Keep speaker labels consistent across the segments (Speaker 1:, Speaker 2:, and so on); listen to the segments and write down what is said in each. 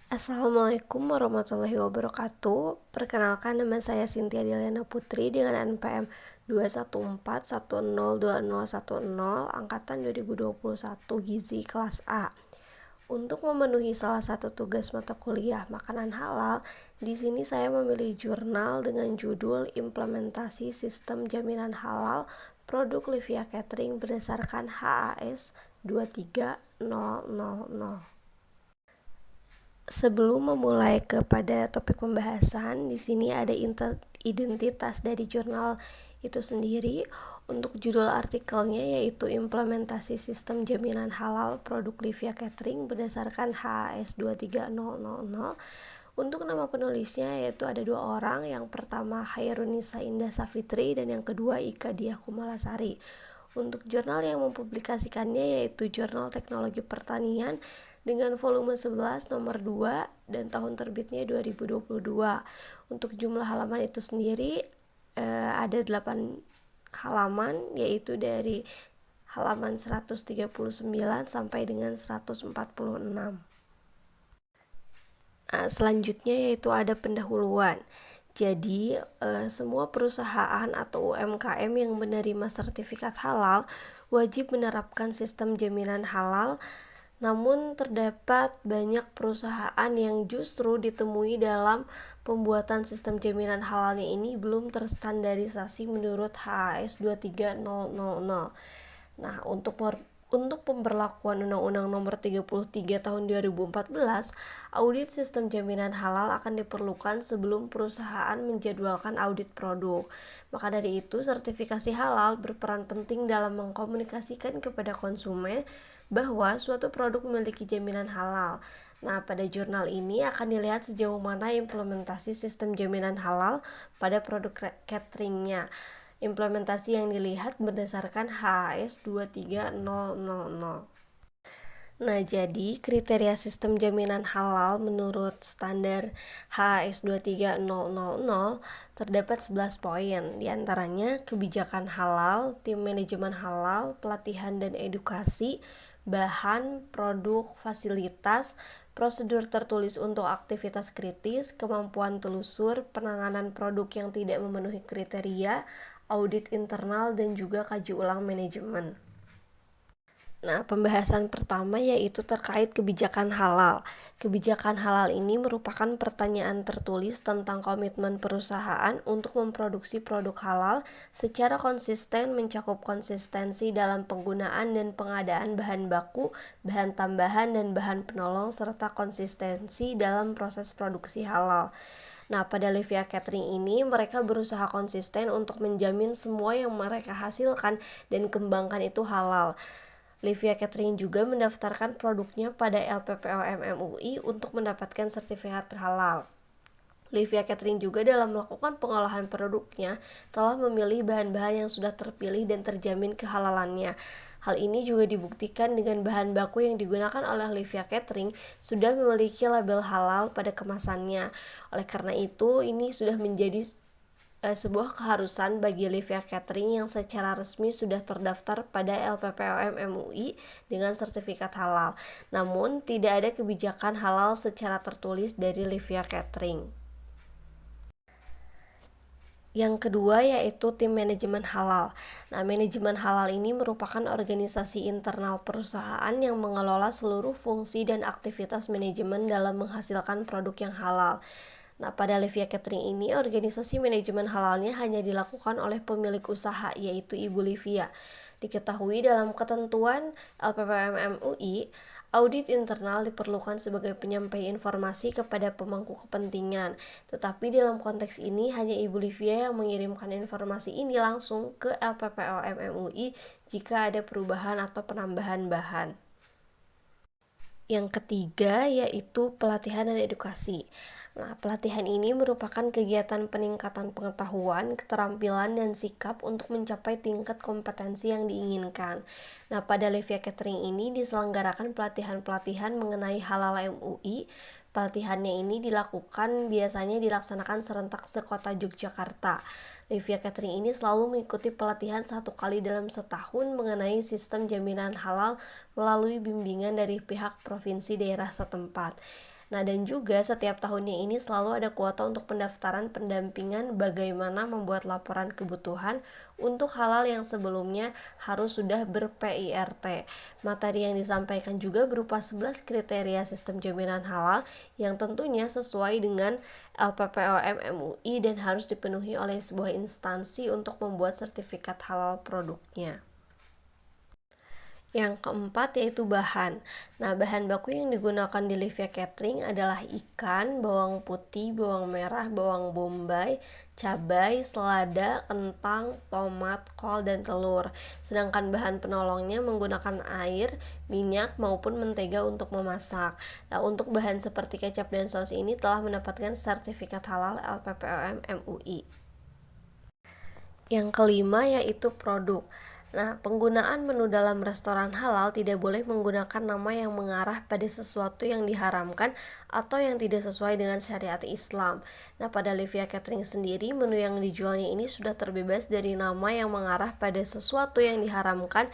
Speaker 1: Assalamualaikum warahmatullahi wabarakatuh. Perkenalkan, nama saya Cynthia Deliana Putri dengan NPM 214102010 angkatan 2021 Gizi kelas A. Untuk memenuhi salah satu tugas mata kuliah makanan halal, di sini saya memilih jurnal dengan judul Implementasi Sistem Jaminan Halal Produk Livia Catering berdasarkan HAS 23000. Sebelum memulai kepada topik pembahasan, di sini ada identitas dari jurnal itu sendiri. Untuk judul artikelnya yaitu Implementasi Sistem Jaminan Halal Produk Livia Catering berdasarkan HAS 23000. Untuk nama penulisnya yaitu ada dua orang, yang pertama Hairunisa Indah Safitri dan yang kedua Ika Diah Kumalasari. Untuk jurnal yang mempublikasikannya yaitu Jurnal Teknologi Pertanian dengan volume 11 nomor 2 dan tahun terbitnya 2022. Untuk jumlah halaman itu sendiri ada 8 halaman, yaitu dari halaman 139 sampai dengan 146. Selanjutnya yaitu ada pendahuluan. Jadi semua perusahaan atau UMKM yang menerima sertifikat halal wajib menerapkan sistem jaminan halal. Namun terdapat banyak perusahaan yang justru ditemui dalam pembuatan sistem jaminan halalnya ini belum terstandarisasi menurut HAS 23000. Nah, untuk pemberlakuan Undang-Undang Nomor 33 Tahun 2014, audit sistem jaminan halal akan diperlukan sebelum perusahaan menjadwalkan audit produk. Maka dari itu, sertifikasi halal berperan penting dalam mengkomunikasikan kepada konsumen bahwa suatu produk memiliki jaminan halal. Nah, pada jurnal ini akan dilihat sejauh mana implementasi sistem jaminan halal pada produk cateringnya. Implementasi yang dilihat berdasarkan HAS 23000. Nah, jadi kriteria sistem jaminan halal menurut standar HAS 23000 terdapat 11 poin. Di antaranya kebijakan halal, tim manajemen halal, pelatihan dan edukasi, bahan, produk, fasilitas, prosedur tertulis untuk aktivitas kritis, kemampuan telusur, penanganan produk yang tidak memenuhi kriteria, audit internal, dan juga kaji ulang manajemen. Nah, pembahasan pertama yaitu terkait kebijakan halal. Kebijakan halal ini merupakan pertanyaan tertulis tentang komitmen perusahaan untuk memproduksi produk halal secara konsisten, mencakup konsistensi dalam penggunaan dan pengadaan bahan baku, bahan tambahan, dan bahan penolong, serta konsistensi dalam proses produksi halal. Nah, pada Livia Catering ini mereka berusaha konsisten untuk menjamin semua yang mereka hasilkan dan kembangkan itu halal. Livia Catering juga mendaftarkan produknya pada LPPOM MUI untuk mendapatkan sertifikat halal. Livia Catering juga dalam melakukan pengolahan produknya telah memilih bahan-bahan yang sudah terpilih dan terjamin kehalalannya. Hal ini juga dibuktikan dengan bahan baku yang digunakan oleh Livia Catering sudah memiliki label halal pada kemasannya. Oleh karena itu, ini sudah menjadi sebuah keharusan bagi Livia Catering yang secara resmi sudah terdaftar pada LPPOM MUI dengan sertifikat halal. Namun, tidak ada kebijakan halal secara tertulis dari Livia Catering. Yang kedua yaitu tim manajemen halal. Nah, manajemen halal ini merupakan organisasi internal perusahaan yang mengelola seluruh fungsi dan aktivitas manajemen dalam menghasilkan produk yang halal. Nah, pada Livia Catering ini, organisasi manajemen halalnya hanya dilakukan oleh pemilik usaha, yaitu Ibu Livia. Diketahui dalam ketentuan LPPM MUI, audit internal diperlukan sebagai penyampai informasi kepada pemangku kepentingan. Tetapi dalam konteks ini, hanya Ibu Livia yang mengirimkan informasi ini langsung ke LPPOM MUI jika ada perubahan atau penambahan bahan. Yang ketiga yaitu pelatihan dan edukasi. Nah, pelatihan ini merupakan kegiatan peningkatan pengetahuan, keterampilan, dan sikap untuk mencapai tingkat kompetensi yang diinginkan. Nah, pada Livia Catering ini diselenggarakan pelatihan-pelatihan mengenai halal MUI. Pelatihannya ini biasanya dilaksanakan serentak sekota Yogyakarta. Livia Catering ini selalu mengikuti pelatihan 1 kali dalam setahun mengenai sistem jaminan halal melalui bimbingan dari pihak provinsi daerah setempat. Nah, dan juga setiap tahunnya ini selalu ada kuota untuk pendaftaran pendampingan bagaimana membuat laporan kebutuhan untuk halal yang sebelumnya harus sudah ber-PIRT. Materi yang disampaikan juga berupa 11 kriteria sistem jaminan halal yang tentunya sesuai dengan LPPOM MUI dan harus dipenuhi oleh sebuah instansi untuk membuat sertifikat halal produknya. Yang keempat yaitu bahan. Nah, bahan baku yang digunakan di Livia Catering adalah ikan, bawang putih, bawang merah, bawang bombay, cabai, selada, kentang, tomat, kol, dan telur. Sedangkan bahan penolongnya menggunakan air, minyak, maupun mentega untuk memasak. Nah, untuk bahan seperti kecap dan saus ini telah mendapatkan sertifikat halal LPPOM MUI. Yang kelima yaitu produk. Nah, penggunaan menu dalam restoran halal tidak boleh menggunakan nama yang mengarah pada sesuatu yang diharamkan atau yang tidak sesuai dengan syariat Islam. Nah, pada Livia Catering sendiri, menu yang dijualnya ini sudah terbebas dari nama yang mengarah pada sesuatu yang diharamkan,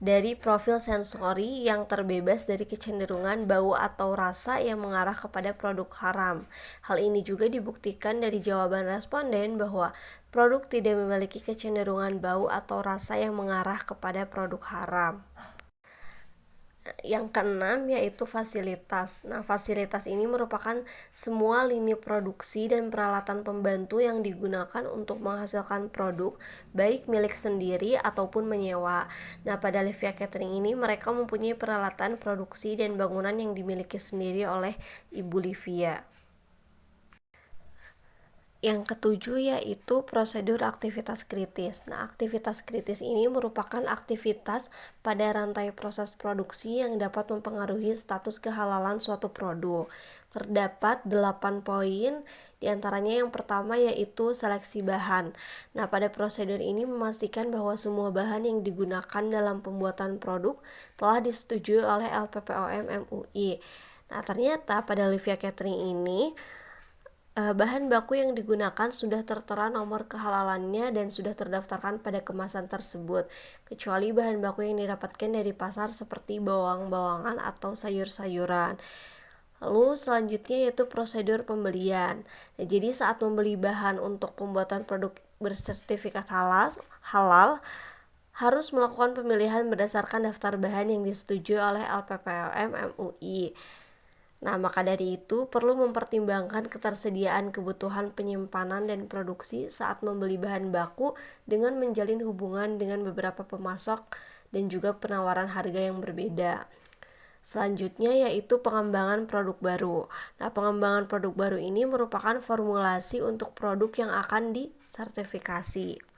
Speaker 1: dari profil sensori yang terbebas dari kecenderungan bau atau rasa yang mengarah kepada produk haram. Hal ini juga dibuktikan dari jawaban responden bahwa produk tidak memiliki kecenderungan bau atau rasa yang mengarah kepada produk haram. Yang keenam yaitu fasilitas. Nah, fasilitas ini merupakan semua lini produksi dan peralatan pembantu yang digunakan untuk menghasilkan produk, baik milik sendiri ataupun menyewa. Nah, pada Livia Catering ini mereka mempunyai peralatan produksi dan bangunan yang dimiliki sendiri oleh Ibu Livia. Yang ketujuh yaitu prosedur aktivitas kritis. Nah, aktivitas kritis ini merupakan aktivitas pada rantai proses produksi yang dapat mempengaruhi status kehalalan suatu produk. Terdapat 8 poin, diantaranya yang pertama yaitu seleksi bahan. Nah, pada prosedur ini memastikan bahwa semua bahan yang digunakan dalam pembuatan produk telah disetujui oleh LPPOM MUI. Nah, ternyata pada Livia Catering ini bahan baku yang digunakan sudah tertera nomor kehalalannya dan sudah terdaftarkan pada kemasan tersebut, kecuali bahan baku yang didapatkan dari pasar seperti bawang-bawangan atau sayur-sayuran. Lalu selanjutnya yaitu prosedur pembelian. Nah, jadi saat membeli bahan untuk pembuatan produk bersertifikat halal harus melakukan pemilihan berdasarkan daftar bahan yang disetujui oleh LPPOM MUI. Nah, maka dari itu perlu mempertimbangkan ketersediaan kebutuhan penyimpanan dan produksi saat membeli bahan baku dengan menjalin hubungan dengan beberapa pemasok dan juga penawaran harga yang berbeda. Selanjutnya yaitu pengembangan produk baru. Nah, pengembangan produk baru ini merupakan formulasi untuk produk yang akan disertifikasi.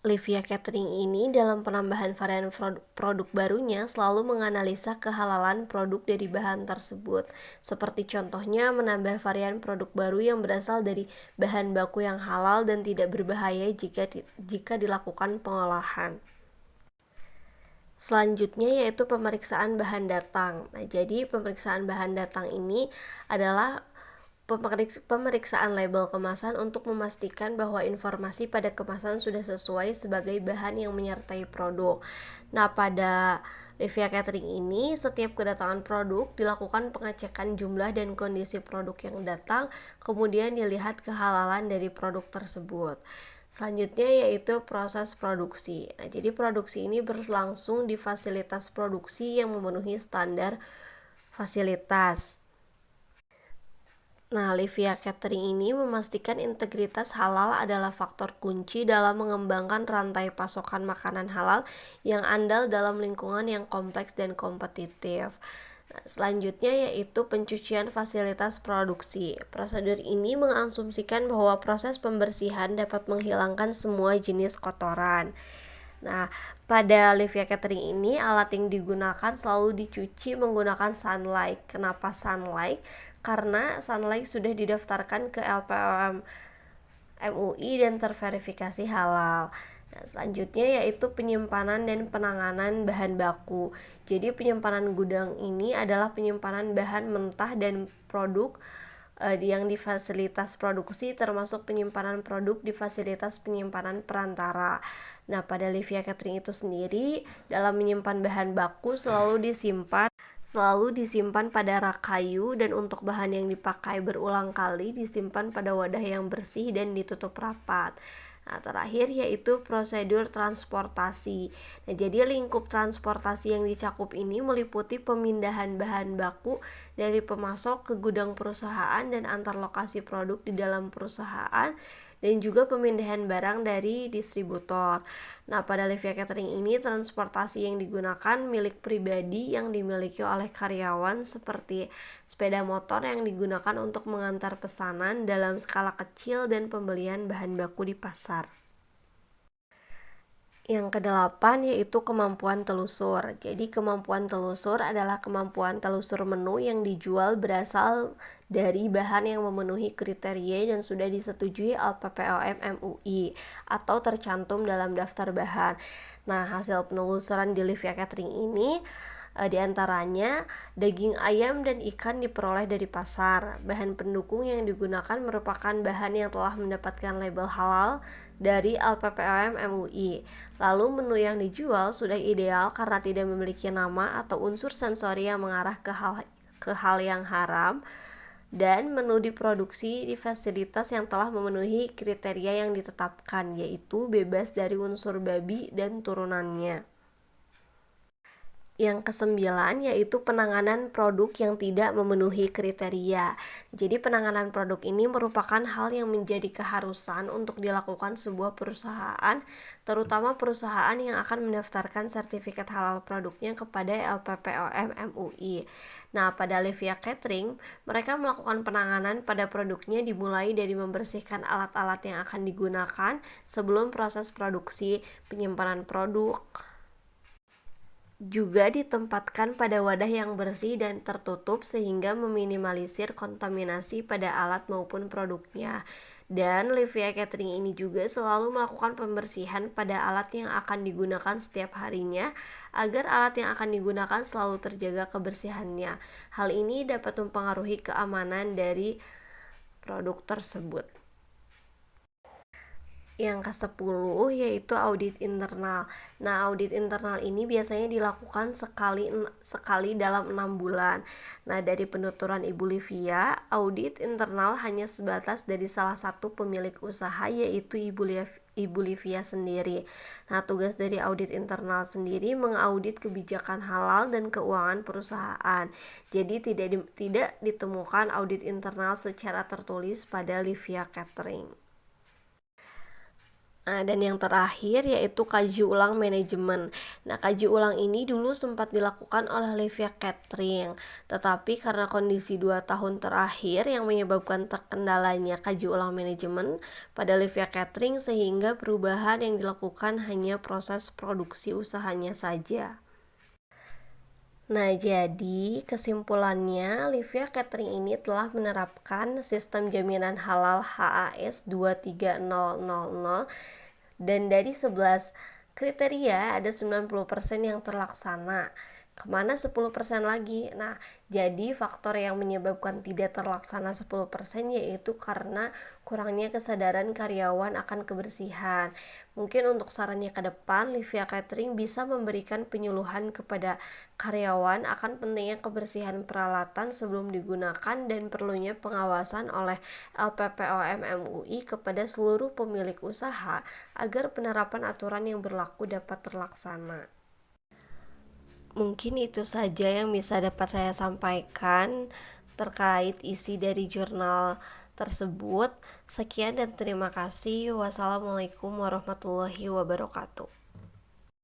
Speaker 1: Livia Catering ini dalam penambahan varian produk barunya selalu menganalisa kehalalan produk dari bahan tersebut. Seperti contohnya menambah varian produk baru yang berasal dari bahan baku yang halal dan tidak berbahaya jika dilakukan pengolahan. Selanjutnya yaitu pemeriksaan bahan datang. Nah, jadi pemeriksaan bahan datang ini adalah pemeriksaan label kemasan untuk memastikan bahwa informasi pada kemasan sudah sesuai sebagai bahan yang menyertai produk. Nah, pada Livia Catering ini setiap kedatangan produk dilakukan pengecekan jumlah dan kondisi produk yang datang, kemudian dilihat kehalalan dari produk tersebut. Selanjutnya yaitu proses produksi. Nah, jadi produksi ini berlangsung di fasilitas produksi yang memenuhi standar fasilitas. Nah, Livia Catering ini memastikan integritas halal adalah faktor kunci dalam mengembangkan rantai pasokan makanan halal yang andal dalam lingkungan yang kompleks dan kompetitif. Nah, selanjutnya yaitu pencucian fasilitas produksi. Prosedur ini mengasumsikan bahwa proses pembersihan dapat menghilangkan semua jenis kotoran. Nah, pada Livia Catering ini alat yang digunakan selalu dicuci menggunakan Sunlight. Kenapa Sunlight? Karena Sunlight sudah didaftarkan ke LPOM MUI dan terverifikasi halal. Nah, selanjutnya yaitu penyimpanan dan penanganan bahan baku. Jadi penyimpanan gudang ini adalah penyimpanan bahan mentah dan produk yang di fasilitas produksi, termasuk penyimpanan produk di fasilitas penyimpanan perantara. Nah, pada Livia Catering itu sendiri dalam menyimpan bahan baku selalu disimpan selalu disimpan pada rak kayu, dan untuk bahan yang dipakai berulang kali disimpan pada wadah yang bersih dan ditutup rapat. Nah, terakhir yaitu prosedur transportasi. Nah, jadi lingkup transportasi yang dicakup ini meliputi pemindahan bahan baku dari pemasok ke gudang perusahaan dan antar lokasi produk di dalam perusahaan, dan juga pemindahan barang dari distributor. Nah, pada Livia Catering ini transportasi yang digunakan milik pribadi yang dimiliki oleh karyawan, seperti sepeda motor yang digunakan untuk mengantar pesanan dalam skala kecil dan pembelian bahan baku di pasar. Yang kedelapan yaitu kemampuan telusur. Jadi kemampuan telusur adalah kemampuan telusur menu yang dijual berasal dari bahan yang memenuhi kriteria dan sudah disetujui LPPOM MUI atau tercantum dalam daftar bahan. Nah, hasil penelusuran di Livia Catering ini diantaranya daging ayam dan ikan diperoleh dari pasar. Bahan pendukung yang digunakan merupakan bahan yang telah mendapatkan label halal dari LPPOM MUI. Lalu menu yang dijual sudah ideal karena tidak memiliki nama atau unsur sensori yang mengarah ke hal yang haram, dan menu diproduksi di fasilitas yang telah memenuhi kriteria yang ditetapkan, yaitu bebas dari unsur babi dan turunannya. Yang kesembilan yaitu penanganan produk yang tidak memenuhi kriteria. Jadi penanganan produk ini merupakan hal yang menjadi keharusan untuk dilakukan sebuah perusahaan, terutama perusahaan yang akan mendaftarkan sertifikat halal produknya kepada LPPOM MUI. Nah, pada Livia Catering, mereka melakukan penanganan pada produknya dimulai dari membersihkan alat-alat yang akan digunakan sebelum proses produksi, penyimpanan produk, juga ditempatkan pada wadah yang bersih dan tertutup sehingga meminimalisir kontaminasi pada alat maupun produknya. Dan Livia Catering ini juga selalu melakukan pembersihan pada alat yang akan digunakan setiap harinya agar alat yang akan digunakan selalu terjaga kebersihannya. Hal ini dapat mempengaruhi keamanan dari produk tersebut. Yang ke-10 yaitu audit internal. Nah, audit internal ini biasanya dilakukan sekali dalam 6 bulan. Nah, dari penuturan Ibu Livia, audit internal hanya sebatas dari salah satu pemilik usaha, yaitu Ibu Livia sendiri. Nah, tugas dari audit internal sendiri mengaudit kebijakan halal dan keuangan perusahaan. Jadi tidak ditemukan audit internal secara tertulis pada Livia Catering. Nah, dan yang terakhir yaitu kaji ulang manajemen. Nah, kaji ulang ini dulu sempat dilakukan oleh Livia Catering, tetapi karena kondisi 2 tahun terakhir yang menyebabkan terkendalanya kaji ulang manajemen pada Livia Catering, sehingga perubahan yang dilakukan hanya proses produksi usahanya saja. Nah, jadi kesimpulannya Livia Catering ini telah menerapkan sistem jaminan halal HAS 23000, dan dari 11 kriteria ada 90% yang terlaksana. Kemana 10% lagi? Nah, jadi faktor yang menyebabkan tidak terlaksana 10% yaitu karena kurangnya kesadaran karyawan akan kebersihan. Mungkin untuk sarannya ke depan, Livia Catering bisa memberikan penyuluhan kepada karyawan akan pentingnya kebersihan peralatan sebelum digunakan dan perlunya pengawasan oleh LPPOM MUI kepada seluruh pemilik usaha agar penerapan aturan yang berlaku dapat terlaksana. Mungkin itu saja yang bisa dapat saya sampaikan terkait isi dari jurnal tersebut. Sekian dan terima kasih. Wassalamualaikum warahmatullahi wabarakatuh.